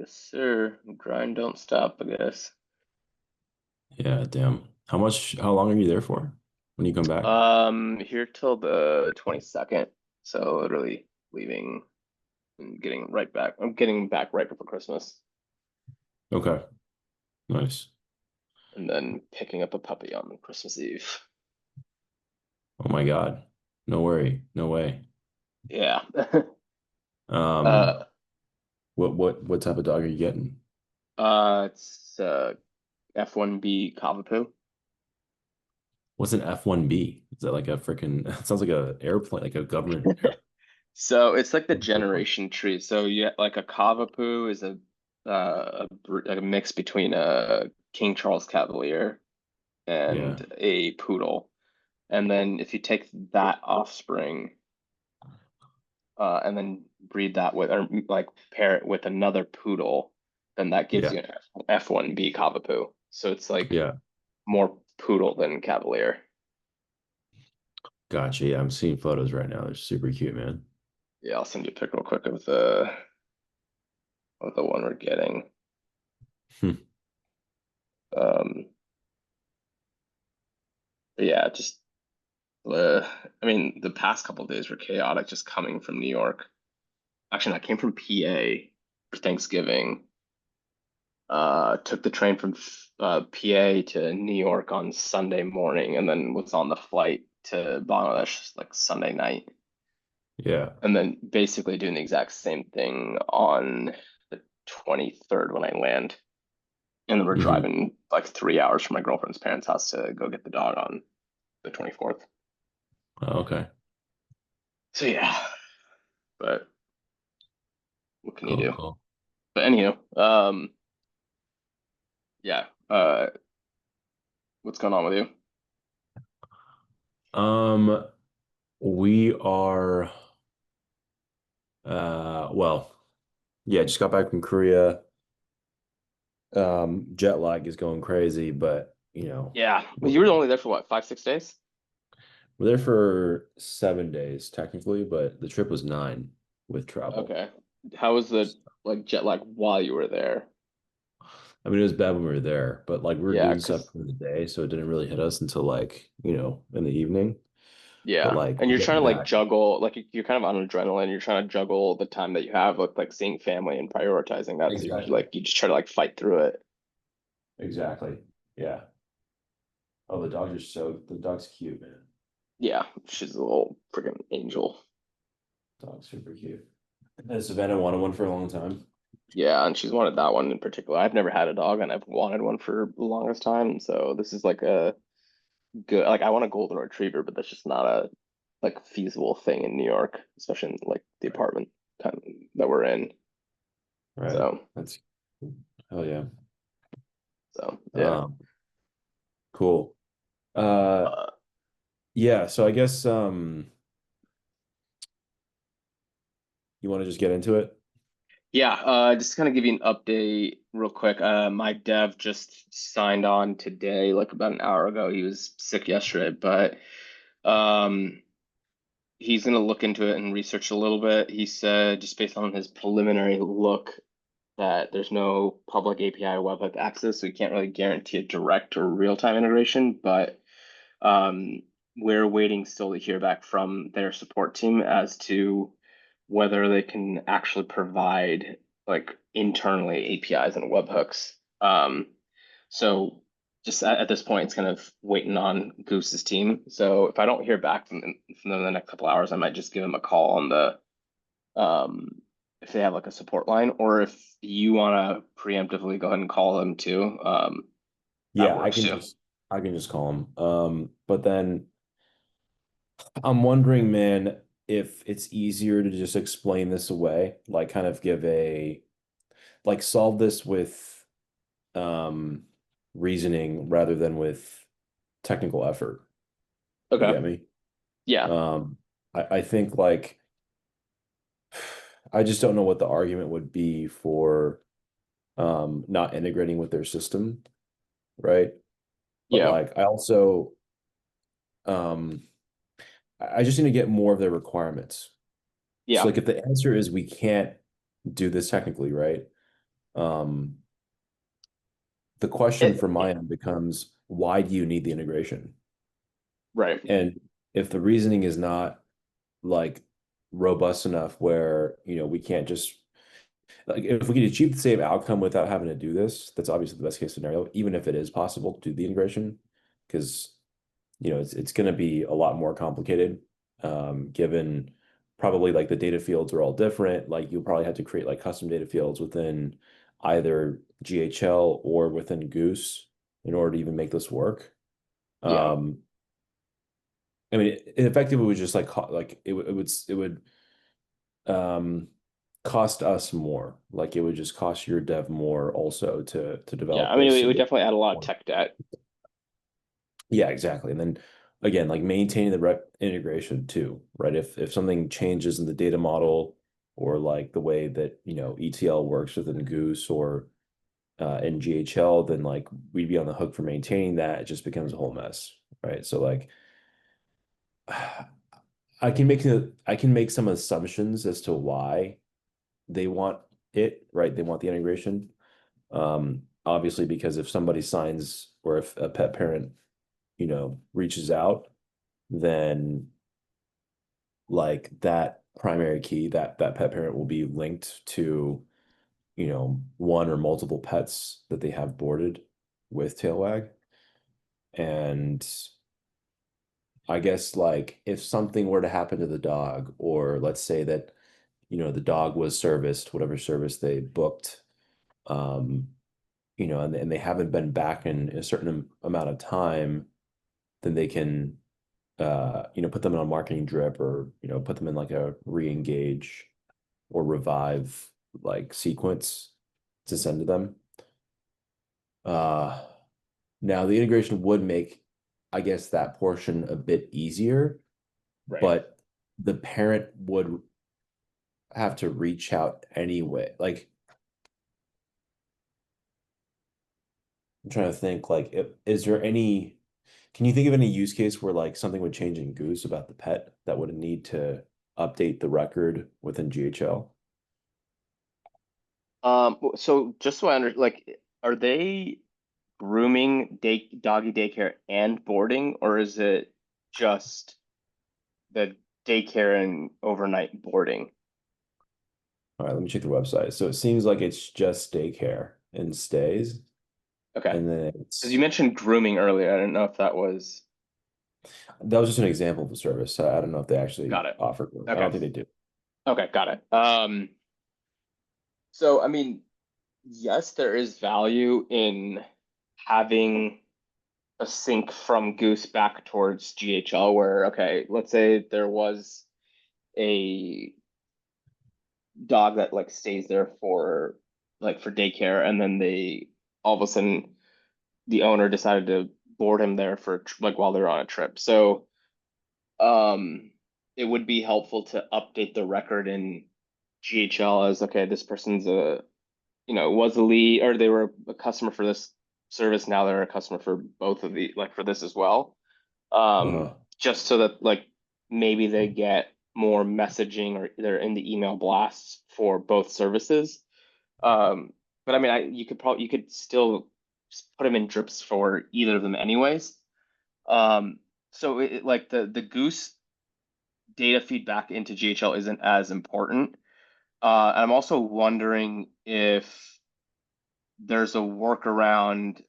Yes, sir. Grind don't stop, I guess. Yeah, damn. How long are you there for when you come back? Here till the 22nd. So literally leaving and getting right back. I'm getting back right before Christmas Okay, nice. and then picking up a puppy on Christmas Eve. Oh my God. No worry. No way. Yeah. Um, Uh, what type of dog are you getting? it's F1B Cavapoo. What's an F1B? Is that like a freaking, it sounds like a airplane, like a government air. So it's like the generation tree. So yeah, like a Cavapoo is like a mix between a King Charles Cavalier Yeah, and a poodle. And then if you take that offspring, and then breed that with, or like pair it with another poodle, then that gives yeah, you an F1B Cavapoo. So it's like yeah. more poodle than Cavalier. Gotcha. Yeah, I'm seeing photos right now. They're super cute, man. Yeah, I'll send you a pic real quick of the one we're getting. Hmm. Um, but yeah, just I mean, the past couple of days were chaotic just coming from New York. Actually, I came from PA for Thanksgiving. Took the train from PA to New York on Sunday morning, and then was on the flight to Bangladesh like Sunday night, Yeah. and then basically doing the exact same thing on the 23rd when I land. And then we're Hmm. driving like 3 hours from my girlfriend's parents' house to go get the dog on the 24th. Oh, okay. So yeah, but what can you Cool, do? cool. But anyhow, yeah. What's going on with you? Um, we are well, yeah, just got back from Korea. Jet lag is going crazy, but Yeah, we're you were only there for what, 5, 6 days? we're there for 7 days technically, but the trip was 9 with travel. Okay. How was the like jet lag while you were there? I mean, it was bad when we were there, but like we were Yeah, doing stuff cause for the day, so it didn't really hit us until like, in the evening. But yeah, like and you're trying getting to like back, juggle, like you're kind of on adrenaline. You're trying to juggle the time that you have with like seeing family and prioritizing that. So you exactly. like you just try to like fight through it. Exactly. Yeah. Oh, the dog's cute, man. Yeah, she's a little freaking angel. Dog's super cute. And Savannah wanted one for a long time. Yeah, and she's wanted that one in particular. I've never had a dog, and I've wanted one for the longest time. So this is like a good. Like I want a golden retriever, but that's just not a like feasible thing in New York, especially in like the Right. apartment kind of, that we're in. Right. So That's hell yeah. yeah. Um, cool. Uh Uh, yeah, so I guess you want to just get into it? yeah, just kind of give you an update real quick. My dev just signed on today, like about an hour ago. He was sick yesterday, but um, he's gonna look into it and research a little bit. He said just based on his preliminary look that there's no public API webhook access, so we can't really guarantee a direct or real-time integration, but um, we're waiting still to hear back from their support team as to whether they can actually provide like internally APIs and webhooks. So just at this point, it's kind of waiting on Goose's team. So if I don't hear back from them in the next couple hours, I might just give them a call on the if they have like a support line, or if you want to preemptively go ahead and call them too, that Yeah, works too. I can just call him. But then I'm wondering, man, if it's easier to just explain this away, like kind of give a like solve this with um reasoning rather than with technical effort. You Okay. get me? Yeah. Um, I think like I just don't know what the argument would be for not integrating with their system, right? But Yeah. like I also um I just need to get more of their requirements. So Yeah. like if the answer is we can't do this technically, right? Um, the question It, from my end becomes, why do you need the integration? right. And if the reasoning is not like robust enough where, we can't just like if we can achieve the same outcome without having to do this, that's obviously the best case scenario, even if it is possible to do the integration, because it's going to be a lot more complicated, given probably like the data fields are all different. Like you'll probably have to create like custom data fields within either GHL or within Goose in order to even make this work. Yeah. Um, I mean, it effectively would just like like it would um cost us more. Like it would just cost your dev more also to Yeah. develop I mean, this it and would get definitely add a lot of more. tech debt. Yeah, exactly. And then again, like maintaining the rep integration too, right? If something changes in the data model or like the way that, ETL works within Goose or in GHL, then like we'd be on the hook for maintaining that. It just becomes a whole mess, right? So like I can make some assumptions as to why they want it, right? They want the integration. Obviously, because if somebody signs or if a pet parent, reaches out, then like that primary key, that pet parent will be linked to, one or multiple pets that they have boarded with Tailwag. And I guess like if something were to happen to the dog, or let's say that, the dog was serviced, whatever service they booked, um, and they haven't been back in a certain amount of time, then they can, put them on a marketing drip or, put them in like a re-engage or revive like sequence to send to them. Uh, Now the integration would make, I guess, that portion a bit easier, Right. but the parent would have to reach out anyway. Like I'm trying to think, like, is there any, can you think of any use case where like something would change in Goose about the pet that would need to update the record within GHL? So just so I like, are they grooming doggy daycare and boarding, or is it just the daycare and overnight boarding? All right, let me check the website. So it seems like it's just daycare and stays, Okay. and then Because you it's mentioned grooming earlier. I don't know if that was. that was just an example of a service. I don't know if they actually Got it. offer it. I don't Okay. think they do. Okay, got it. So I mean, yes, there is value in having a sync from Goose back towards GHL where, okay, let's say there was a dog that like stays there for for daycare and then they all of a sudden the owner decided to board him there for like while they're on a trip. So um it would be helpful to update the record in GHL as okay, this person's a was a lead or they were a customer for this service. Now they're a customer for both of the like for this as well. Uh-huh. Just so that like maybe they get more messaging or they're in the email blasts for both services. Um, but I mean, you could still put them in drips for either of them anyways. Um, so like the Goose data feedback into GHL isn't as important. I'm also wondering if there's a workaround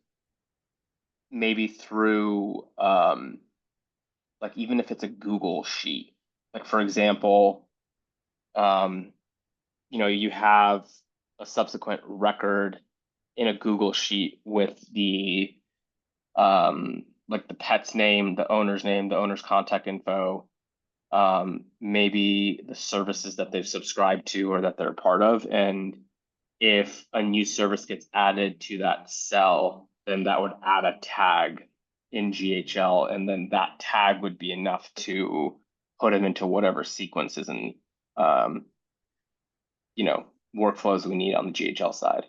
maybe through like even if it's a Google sheet. Like for example, um, you have a subsequent record in a Google sheet with the like the pet's name, the owner's contact info, maybe the services that they've subscribed to or that they're a part of. And if a new service gets added to that cell, then that would add a tag in GHL, and then that tag would be enough to put them into whatever sequences and um, workflows we need on the GHL side.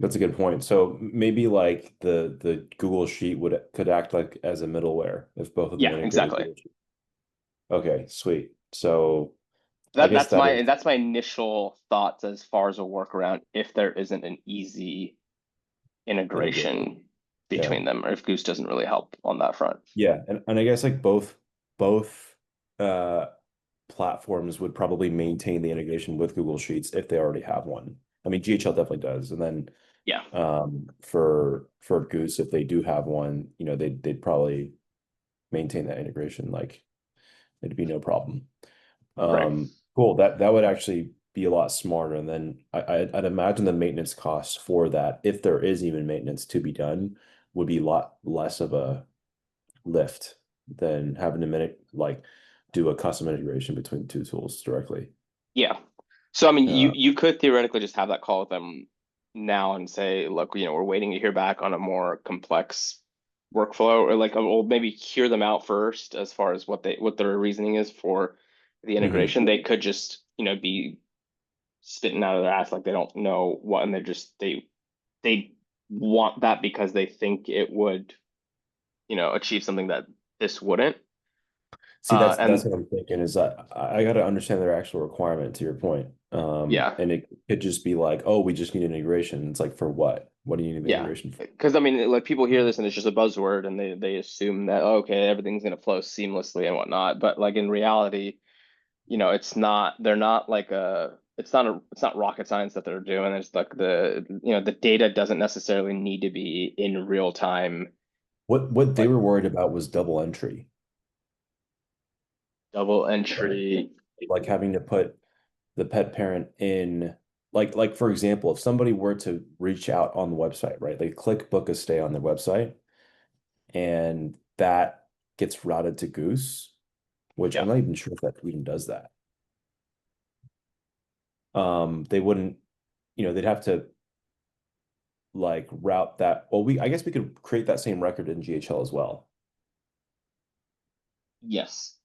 That's a good point. So maybe like the Google Sheet would could act like as a middleware if both of them Yeah, integrated exactly. Google Sheet. Okay, sweet. So I guess that is that's my initial thoughts as far as a workaround if there isn't an easy integrated. integration Yeah. between them, or if Goose doesn't really help on that front. Yeah. And I guess like both uh platforms would probably maintain the integration with Google Sheets if they already have one. I mean, GHL definitely does. And then Yeah, for Goose, if they do have one, they'd probably maintain that integration. Like it'd be no problem. right. Cool. That would actually be a lot smarter. And then I'd imagine the maintenance costs for that, if there is even maintenance to be done, would be a lot less of a lift than having to do a custom integration between two tools directly. Yeah. So I mean, Uh, you could theoretically just have that call with them now and say, look, we're waiting to hear back on a more complex workflow, or like, or maybe hear them out first as far as what their reasoning is for the mhm. integration. They could just, be spitting out of their ass like they don't know what, and they want that because they think it would, achieve something that this wouldn't. See, that's And what I'm thinking is that I got to understand their actual requirement to your point. yeah, And it could just be like, oh, we just need integration. It's like for what? What do you need the yeah. integration for? Because I mean, like people hear this and it's just a buzzword, and they assume that, oh, okay, everything's gonna flow seamlessly and whatnot. But like in reality, it's not. They're not like a. It's not rocket science that they're doing. It's like the data doesn't necessarily need to be in real time, What they like were worried about was double entry, double right? entry. Like having to put the pet parent in, like for example, if somebody were to reach out on the website, right? They click book a stay on the website, and that gets routed to Goose, which I'm Yeah. not even sure if that even does that. They wouldn't, they'd have to like route that. Well, I guess we could create that same record in GHL as well. Yes.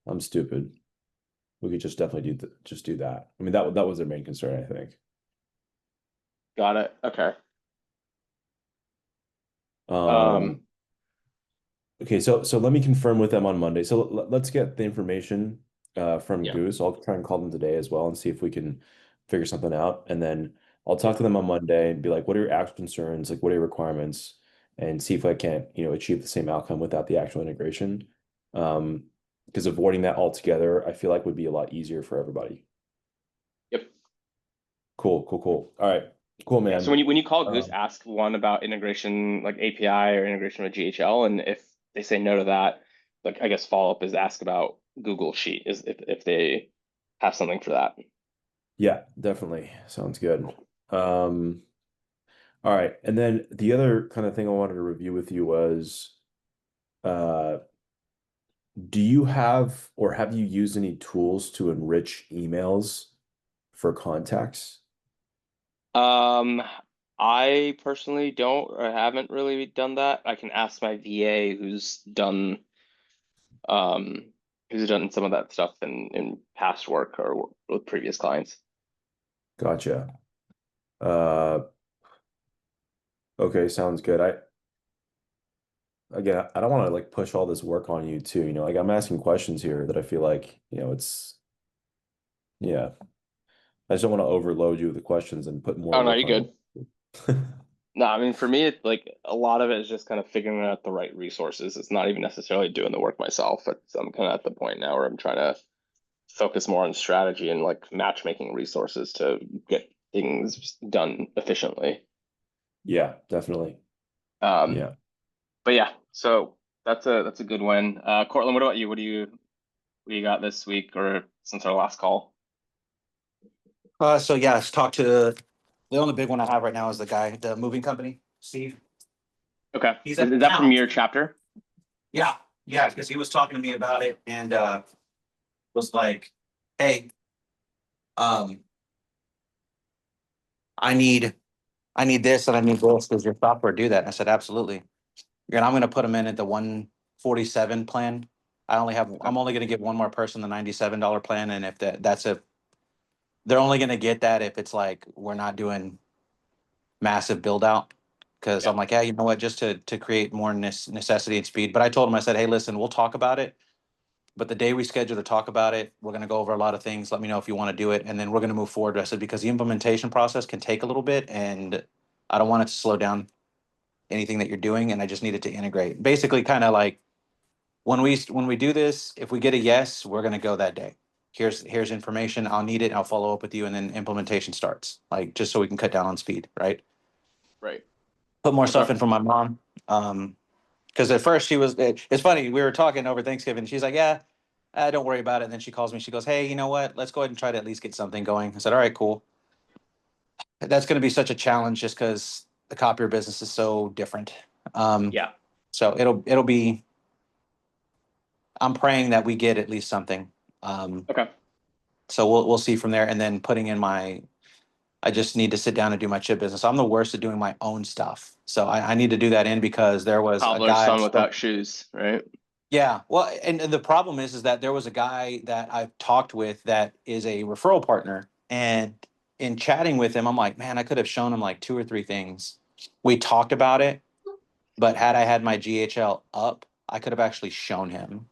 I'm stupid. We could just definitely just do that. I mean, that was their main concern, I think. Got it. Okay. Um, Um. okay, so let me confirm with them on Monday. So let's get the information from Yeah. Goose. I'll try and call them today as well and see if we can figure something out. And then I'll talk Yep. to them on Monday and be like, what are your actual concerns? Like, what are your requirements? And see if I can't, achieve the same outcome without the actual integration. Because avoiding that altogether, I feel like would be a lot easier for everybody. Yep. Cool, cool, cool. All right, cool, Yeah. So man. when you call Goose, Um, ask one about integration, like API or integration with GHL, and if they say no to that, like I guess follow up is ask about Google Sheet, is if they have something for that. yeah, definitely. Sounds good. Um, all right. And then the other kind of thing I wanted to review with you was uh, do you have or have you used any tools to enrich emails for contacts? Um, I personally don't or haven't really done that. I can ask my VA um who's done some of that stuff in past work or with previous clients. Gotcha. Uh, okay, sounds good. I don't want to like push all this work on you too. Like I'm asking questions here that I feel like, yeah, I just don't want to overload you with the questions and put more Oh no, work you're on good. you. No, I mean for me, it's like a lot of it is just kind of figuring out the right resources. It's not even necessarily doing the work myself. I'm kind of at the point now where I'm trying to focus more on strategy and like matchmaking resources to get things done efficiently. Yeah, definitely. Um, Yeah. but yeah, so that's a good one. Courtland, what about you? What do you got this week or since our last call? So yes, talk to the only big one I have right now is the guy, the moving company, Steve. Okay, He's is at that from town. your chapter? Yeah, yeah, because he was talking to me about it and was like, "Hey, um, I need this and I need this. Does your software do that?" And I said, "Absolutely." And I'm going to put him in at the 147 plan. Okay. I'm only going to give one more person the $97 plan, and if that's a they're only going to get that if it's like we're not doing massive build out because Yeah. I'm like, yeah, you know what, just to create more necessity and speed. But I told him, I said, hey, listen, we'll talk about it. but the day we schedule to talk about it, we're going to go over a lot of things. Let me know if you want to do it, and then we're going to move forward. I said because the implementation process can take a little bit, and I don't want it to slow down anything that you're doing, and I just need it to integrate. Basically, kind of like when we do this, if we get a yes, we're going to go that day. Here's information. I'll need it. I'll follow up with you, and then implementation starts. Like just so we can cut down on speed, right? Right. Put more Okay. stuff in for my mom. Because at first she was. It's funny. We were talking over Thanksgiving. She's like, "Yeah, don't worry about it." And then she calls me. She goes, "Hey, you know what? Let's go ahead and try to at least get something going." I said, "All right, cool." That's going to be such a challenge just because the copier business is so different. Yeah. So it'll be. I'm praying that we get at least something. Okay. So we'll see from there. And then putting in my, I just need to sit down and do my chip business. I'm the worst at doing my own stuff. So I need to do that in because there was a Cobbler's guy. son without shoes, right? Yeah. Well, and the problem is that there was a guy that I've talked with that is a referral partner. And in chatting with him, I'm like, man, I could have shown him like two or three things. We talked about it, but had I had my GHL up, I could have actually shown him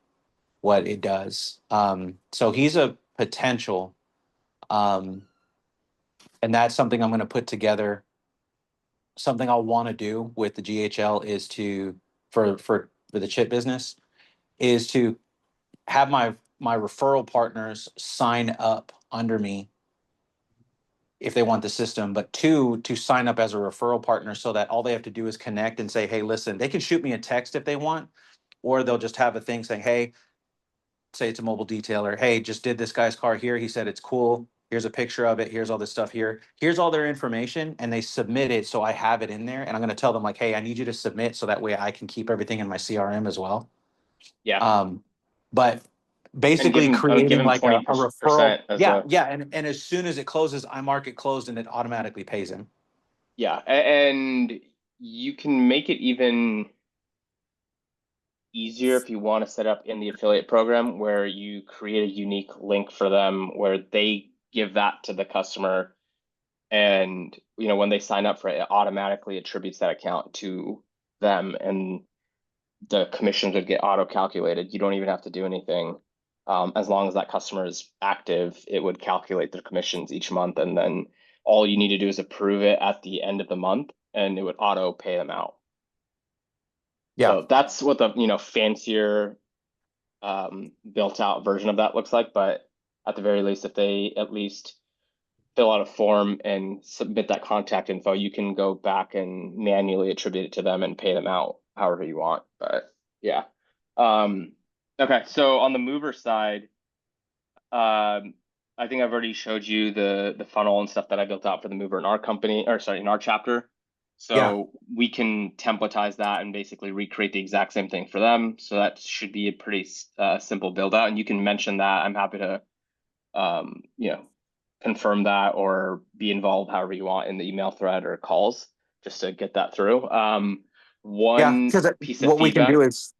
what it does. So he's a potential. Um, and that's something I'm going to put together. Something I'll want to do with the GHL is to for the chip business is to have my referral partners sign up under me if they want the system, but two, to sign up as a referral partner so that all they have to do is connect and say, hey, listen, they can shoot me a text if they want, or they'll just have a thing saying, hey, say it's a mobile detailer. Hey, just did this guy's car here. He said it's cool. Here's a picture of it. Here's all this stuff here. Here's all their information. And they submit it. So I have it in there. And I'm going to tell them, like, hey, I need you to submit so that way I can keep everything in my CRM as well. Yeah. But And give basically him, I would give creating him like a 20% referral. as Yeah. a, Yeah. And as soon as it closes, I mark it closed and it automatically pays him. yeah. And you can make it even easier if you want to set up in the affiliate program where you create a unique link for them where they give that to the customer. And, when they sign up for it, it automatically attributes that account to them and the commissions would get auto calculated. You don't even have to do anything. As long as that customer is active, it would calculate their commissions each month. And then all you need to do is approve it at the end of the month and it would auto pay them out. Yeah. So that's what the, fancier built out version of that looks like. But at the very least, if they at least fill out a form and submit that contact info, you can go back and manually attribute it to them and pay them out however you want. But yeah. Okay, so on the mover side, I think I've already showed you the funnel and stuff that I built out for the mover in our company, or sorry, in our chapter. Yeah. So we can templatize that and basically recreate the exact same thing for them. So that should be a pretty simple build out. And you can mention that. I'm happy to, confirm that or be involved however you want in the email thread or calls just to get that through. Yeah. One Because piece of what we can do feedback. is,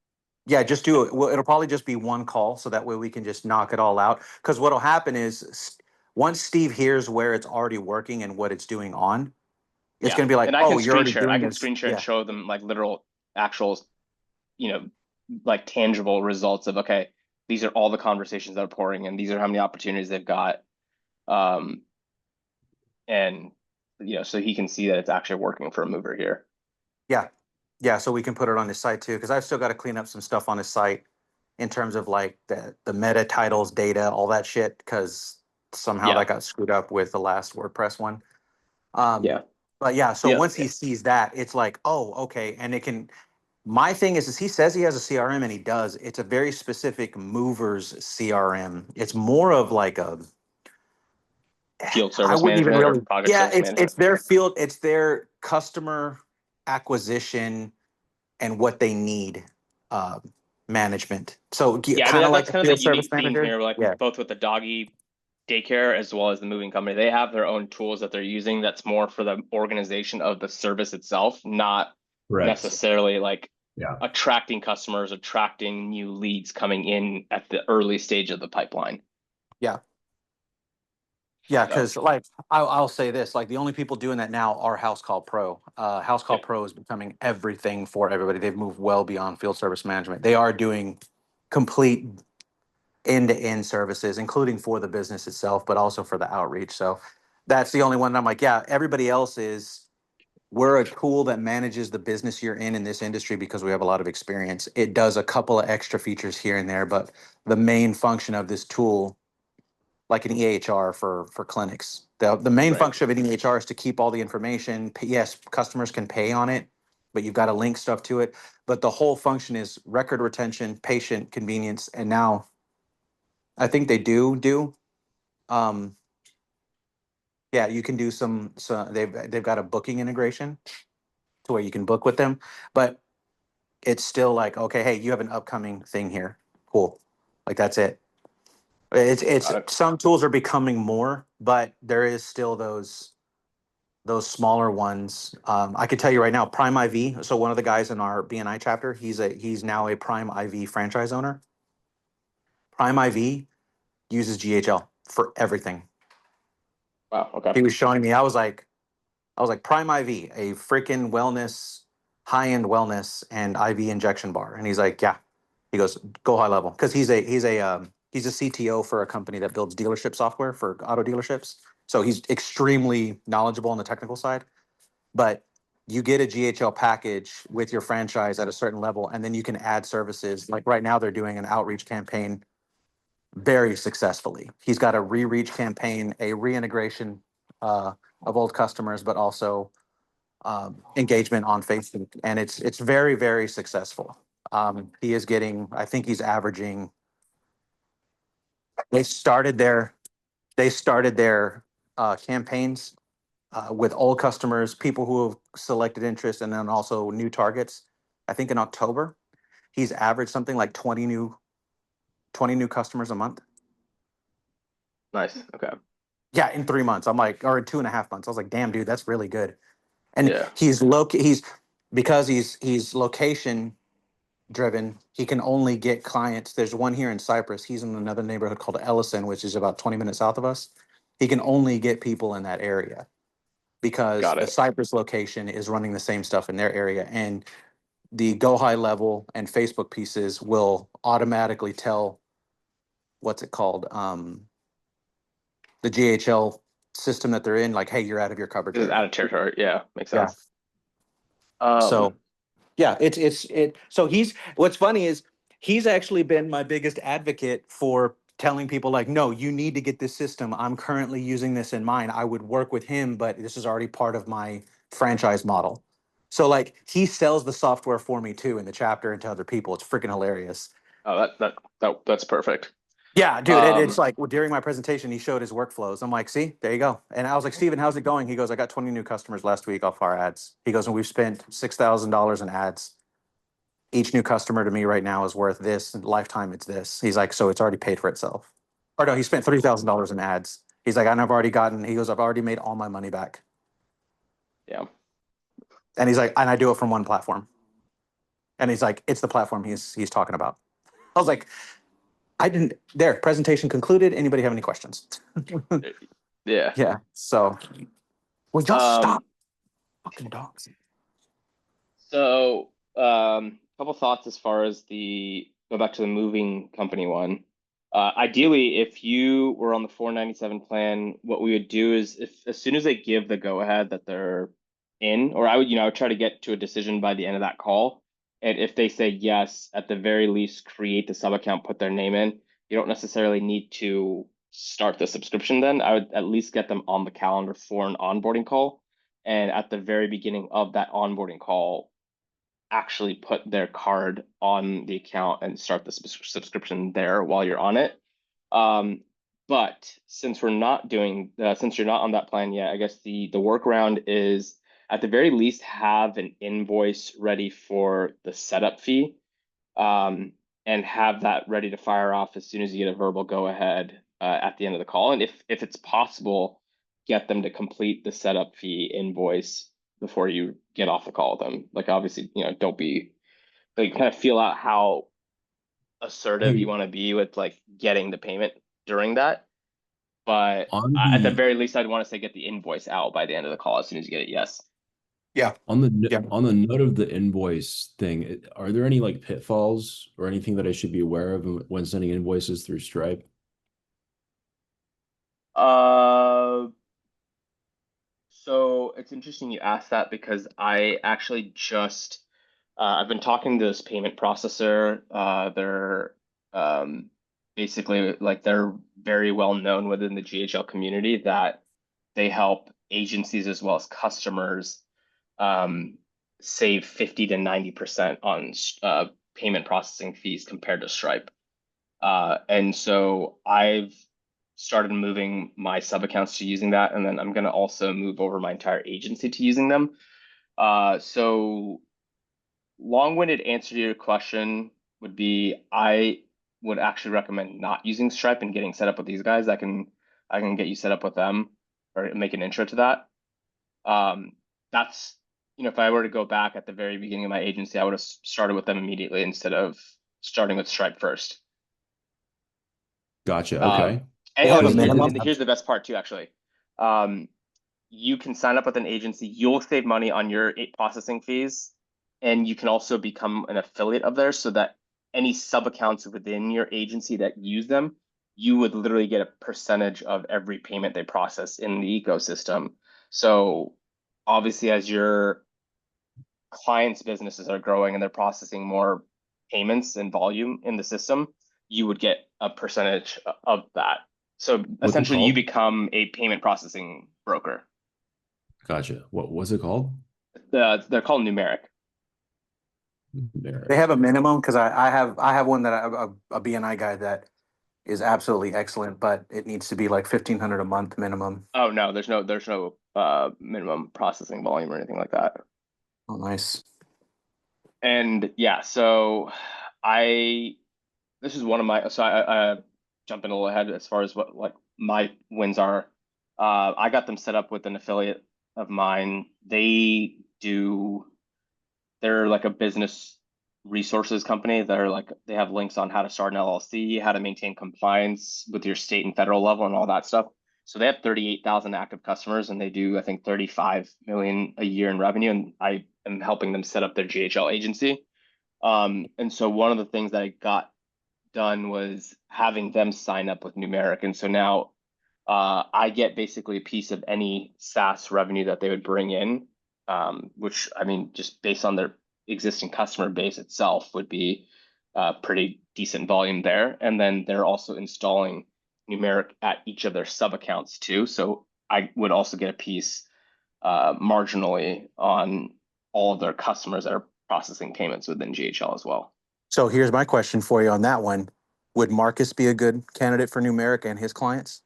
yeah, just do it. Well, it'll probably just be one call, so that way we can just knock it all out. Because what'll happen is once Steve hears where it's already working and what it's doing on, it's Yeah. going to be like, And I can oh, you're screen already share. I doing can this. screen share and Yeah, show them like literal actual, you know, like tangible results of, okay, these are all the conversations that are pouring in. These are how many opportunities they've got. Um, and so he can see that it's actually working for a mover here. yeah, yeah. So we can put it on his site too, because I've still got to clean up some stuff on his site in terms of like the meta titles, data, all that shit, because somehow Yeah. that got screwed up with the last WordPress one. Um, Yeah. but yeah, so Yeah. once he sees that, it's like, oh, okay, and it can. My thing is he says he has a CRM and he does. It's a very specific movers CRM. It's more of like a, Field I service wouldn't even management or really, project yeah, service management. it's their field, it's their customer acquisition and what they need uh, management. So Yeah, I mean kind of like that's a kind of the field service unique theme manager. here, like Yeah. both with the doggy daycare as well as the moving company. They have their own tools that they're using that's more for the organization of the service itself, not Correct. necessarily like Yeah. attracting customers, attracting new leads coming in at the early stage of the pipeline. Yeah. Yeah, So, because like I'll say this, like the only people doing that now are House Call Pro. House Call yep. Pro is becoming everything for everybody. They've moved well beyond field service management. They are doing complete end-to-end services, including for the business itself, but also for the outreach. So that's the only one that I'm like, yeah, everybody else is, we're a tool that manages the business you're in this industry because we have a lot of experience. It does a couple of extra features here and there, but the main function of this tool, like an EHR for clinics, the main Right. function of an EHR is to keep all the information. Yes, customers can pay on it, but you've got to link stuff to it. But the whole function is record retention, patient convenience, and now I think they do. Um, yeah, you can do some. They've got a booking integration to where you can book with them, but it's still like, okay, hey, you have an upcoming thing here. Cool. Like that's it. It's Got it. some tools are becoming more, but there is still those smaller ones. I could tell you right now, Prime IV. So one of the guys in our BNI chapter, he's now a Prime IV franchise owner. Prime IV uses GHL for everything. Wow. Okay. He was showing me. I was like Prime IV, a freaking wellness, high-end wellness and IV injection bar. And he's like, yeah. He goes, Go High Level, because he's a CTO for a company that builds dealership software for auto dealerships. So he's extremely knowledgeable on the technical side. But you get a GHL package with your franchise at a certain level, and then you can add services. Like right now, they're doing an outreach campaign very successfully. He's got a re-reach campaign, a reintegration of old customers, but also engagement on Facebook, and it's very very successful. He is getting, I think he's averaging. They started their campaigns with old customers, people who have selected interest, and then also new targets. I think in October, he's averaged something like 20 new customers a month. Nice. Okay. Yeah, in 3 months. I'm like, or in 2.5 months. I was like, damn, dude, that's really good. And Yeah. he's because he's location driven. He can only get clients. There's one here in Cyprus. He's in another neighborhood called Ellison, which is about 20 minutes south of us. He can only get people in that area because Got the it. Cyprus location is running the same stuff in their area. And the Go High Level and Facebook pieces will automatically tell, what's it called? The GHL system that they're in, like, hey, you're out of your coverage This is out area. of territory. Yeah. Makes Yeah. sense. Um. So yeah, it. So what's funny is he's actually been my biggest advocate for telling people like, no, you need to get this system. I'm currently using this in mine. I would work with him, but this is already part of my franchise model. So like he sells the software for me too in the chapter and to other people. It's freaking hilarious. Oh, that's perfect. Yeah, dude, it's Um. like, well, during my presentation, he showed his workflows. I'm like, see, there you go. And I was like, Steven, how's it going? He goes, I got 20 new customers last week off our ads. He goes, and we've spent $6,000 in ads. Each new customer to me right now is worth this, and lifetime it's this. He's like, so it's already paid for itself. Or no, he spent $3,000 in ads. He's like, and I've already gotten, he goes, I've already made all my money back. Yeah. And he's like, and I do it from one platform. And he's like, it's the platform he's talking about. I was like, I didn't, there, presentation concluded. Anybody have any questions? Yeah. Yeah. So, would y'all Um. stop fucking dogs? So, couple thoughts as far as the go back to the moving company one. Ideally, if you were on the 497 plan, what we would do is if as soon as they give the go ahead that they're in, or I would try to get to a decision by the end of that call. And if they say yes, at the very least, create the sub account, put their name in. You don't necessarily need to start the subscription then. I would at least get them on the calendar for an onboarding call. And at the very beginning of that onboarding call, actually put their card on the account and start the subscription there while you're on it. Um, but since we're not doing, since you're not on that plan yet, I guess the workaround is at the very least have an invoice ready for the setup fee, um, and have that ready to fire off as soon as you get a verbal go ahead at the end of the call. And if it's possible, get them to complete the setup fee invoice before you get off the call with them. Like obviously, don't be like kind of feel out how assertive you Hey, want to be with like getting the payment during that. But on at the the very least, I'd want to say get the invoice out by the end of the call as soon as you get it. Yes. Yeah. On the Yeah. on the note of the invoice thing, are there any like pitfalls or anything that I should be aware of when sending invoices through Stripe? Uh, so it's interesting you asked that because I actually just I've been talking to this payment processor. They're um, basically like they're very well known within the GHL community that they help agencies as well as customers um, save 50 to 90% on payment processing fees compared to Stripe. And so I've started moving my sub accounts to using that, and then I'm going to also move over my entire agency to using them. So long-winded answer to your question would be I would actually recommend not using Stripe and getting set up with these guys. I can get you set up with them or make an intro to that. Um, that's if I were to go back at the very beginning of my agency, I would have started with them immediately instead of starting with Stripe first. Gotcha. Um, Okay. They and, have oh, a Because and, with minimum. and here's the best part too, actually. Um, you can sign up with an agency. You'll save money on your processing fees, and you can also become an affiliate of theirs so that any sub accounts within your agency that use them, you would literally get a percentage of every payment they process in the ecosystem. So obviously, as your clients' businesses are growing and they're processing more payments and volume in the system, you would get a percentage of that. So what's it essentially, you called? become a payment processing broker. Gotcha. What was it called? They're called numeric. They have Merrick. a minimum because I have one that a BNI guy that is absolutely excellent, but it needs to be like 1,500 a month minimum. Oh no, there's no minimum processing volume or anything like that. Oh, nice. And yeah, so I this is one of my I jumping a little ahead as far as what like my wins are. I got them set up with an affiliate of mine. They're like a business resources company. They're like they have links on how to start an LLC, how to maintain compliance with your state and federal level and all that stuff. So they have 38,000 active customers and they do I think 35 million a year in revenue, and I am helping them set up their GHL agency. And so one of the things that I got done was having them sign up with Numeric. And so now I get basically a piece of any SaaS revenue that they would bring in, which I mean, just based on their existing customer base itself, would be pretty decent volume there. And then they're also installing Numeric at each of their sub accounts too. So I would also get a piece marginally on all of their customers that are processing payments within GHL as well. So here's my question for you on that one. Would Marcus be a good candidate for Numeric and his clients?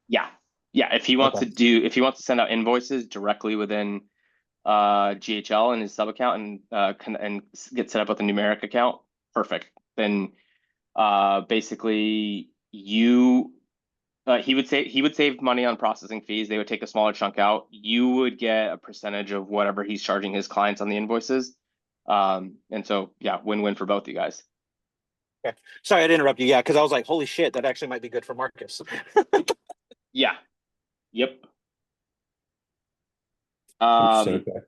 Yeah. Yeah. Okay. If he wants to send out invoices directly within GHL and his sub account and get set up with a numeric account, perfect. Then basically you he would save money on processing fees. They would take a smaller chunk out. You would get a percentage of whatever he's charging his clients on the invoices. And so yeah, win-win for both you guys. Okay. Sorry, I didn't interrupt you. Yeah, because I was like, holy shit, that actually might be good for Marcus. Yeah. Yep. Interesting. Um, Okay.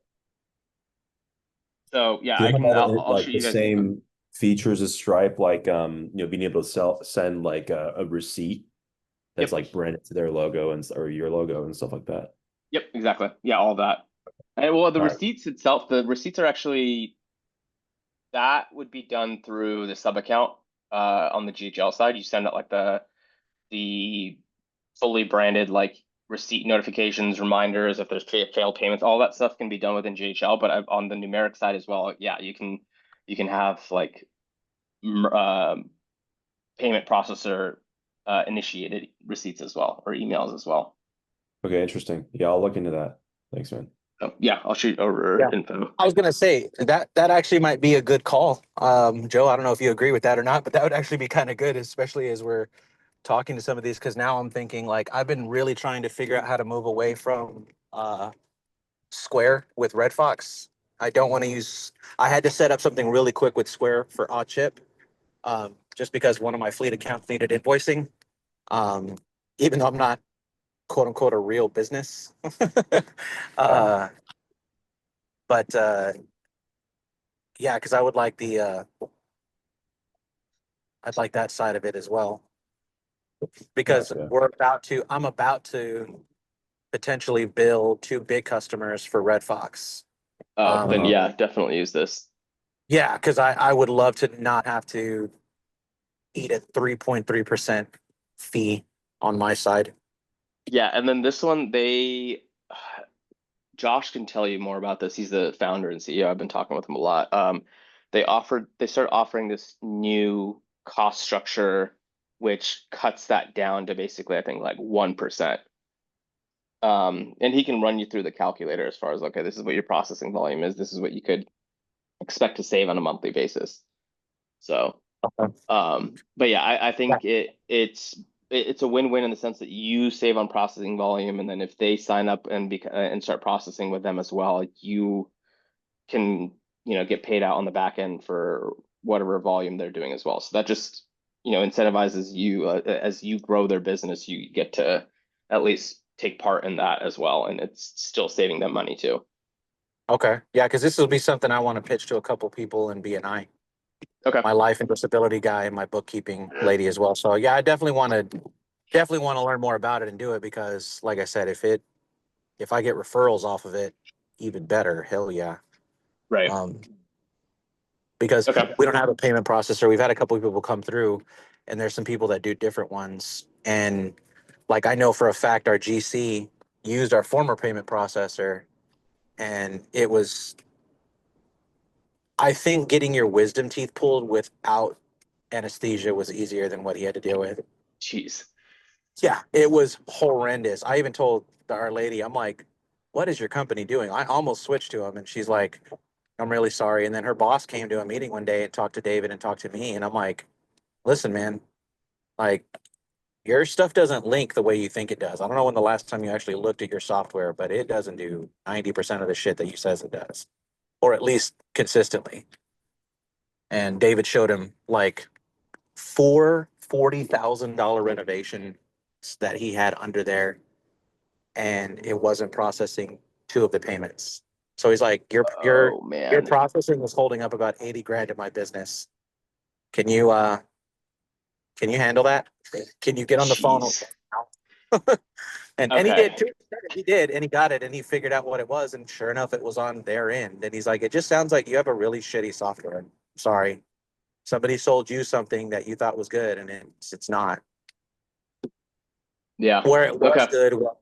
so yeah, Do they I have can all I'll, the I'll like shoot the you guys the info. same features as Stripe, like being able to send like a receipt that's Yep. like branded to their logo and or your logo and stuff like that. Yep, exactly. Yeah, all that. And well, the All right. receipts itself, the receipts are actually that would be done through the sub account on the GHL side. You send out like the fully branded like receipt notifications, reminders if there's failed payments, all that stuff can be done within GHL. But on the numeric side as well, yeah, you can have like payment processor initiated receipts as well or emails as well. Okay, interesting. Yeah, I'll look into that. Thanks, man. So yeah, I'll shoot over Yeah. info. I was gonna say that actually might be a good call. Joe, I don't know if you agree with that or not, but that would actually be kind of good, especially as we're talking to some of these, because now I'm thinking like I've been really trying to figure out how to move away from Square with Red Fox. I don't want to use. I had to set up something really quick with Square for chip, just because one of my fleet accounts needed invoicing. Um, Even though I'm not quote unquote a real business. Yeah. uh, But yeah, because I would like the I'd like that side of it as well. Because Gotcha. I'm about to potentially build two big customers for Red Fox. Oh, then Um, yeah, definitely use this. yeah, because I would love to not have to eat a 3.3% fee on my side. Yeah, and then this one, Josh can tell you more about this. He's the founder and CEO. I've been talking with him a lot. They started offering this new cost structure, which cuts that down to basically, I think, like 1%. And he can run you through the calculator as far as, okay, this is what your processing volume is. This is what you could expect to save on a monthly basis. So, Okay. but yeah, I Yeah. think it's a win-win in the sense that you save on processing volume, and then if they sign up and start processing with them as well, you can, get paid out on the back end for whatever volume they're doing as well. So that just, incentivizes you, as you grow their business, you get to at least take part in that as well, and it's still saving them money too. Okay. Yeah, because this will be something I want to pitch to a couple people in BNI, Okay. my life and disability guy and my bookkeeping lady as well. So yeah, I definitely want to learn more about it and do it because, like I said, if I get referrals off of it, even better. Hell yeah. Right. Um, because Okay. we don't have a payment processor. We've had a couple of people come through, and there's some people that do different ones. And like I know for a fact, our GC used our former payment processor, and it was, I think, getting your wisdom teeth pulled without anesthesia was easier than what he had to deal with. Jeez. Yeah, it was horrendous. I even told our lady, I'm like, what is your company doing? I almost switched to him, and she's like, I'm really sorry. And then her boss came to a meeting one day and talked to David and talked to me, and I'm like, listen, man, like your stuff doesn't link the way you think it does. I don't know when the last time you actually looked at your software, but it doesn't do 90% of the shit that you says it does, or at least consistently. And David showed him like four $40,000 renovations that he had under there, and it wasn't processing two of the payments. So he's like, Oh your man. processing was holding up about 80 grand in my business. Can you can you handle that? Can you get on the phone? Jeez. And he Okay. did too. He did, and he got it, and he figured out what it was, and sure enough, it was on their end. And he's like, "It just sounds like you have a really shitty software. Sorry, somebody sold you something that you thought was good, and it's not. Yeah. Where it was Okay. good, was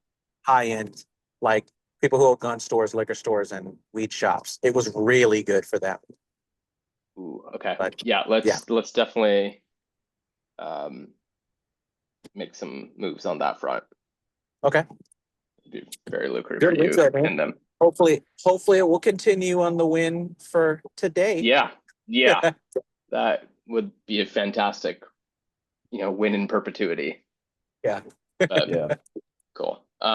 high end, like people who own gun stores, liquor stores, and weed shops. It was really good for them. Ooh, okay. But Yeah, yeah, let's definitely um make some moves on that front. okay, It'd be very lucrative for good you insight, man. and them. Hopefully, it will continue on the win for today. Yeah. Yeah. That would be a fantastic, win in perpetuity. Yeah. But Yeah.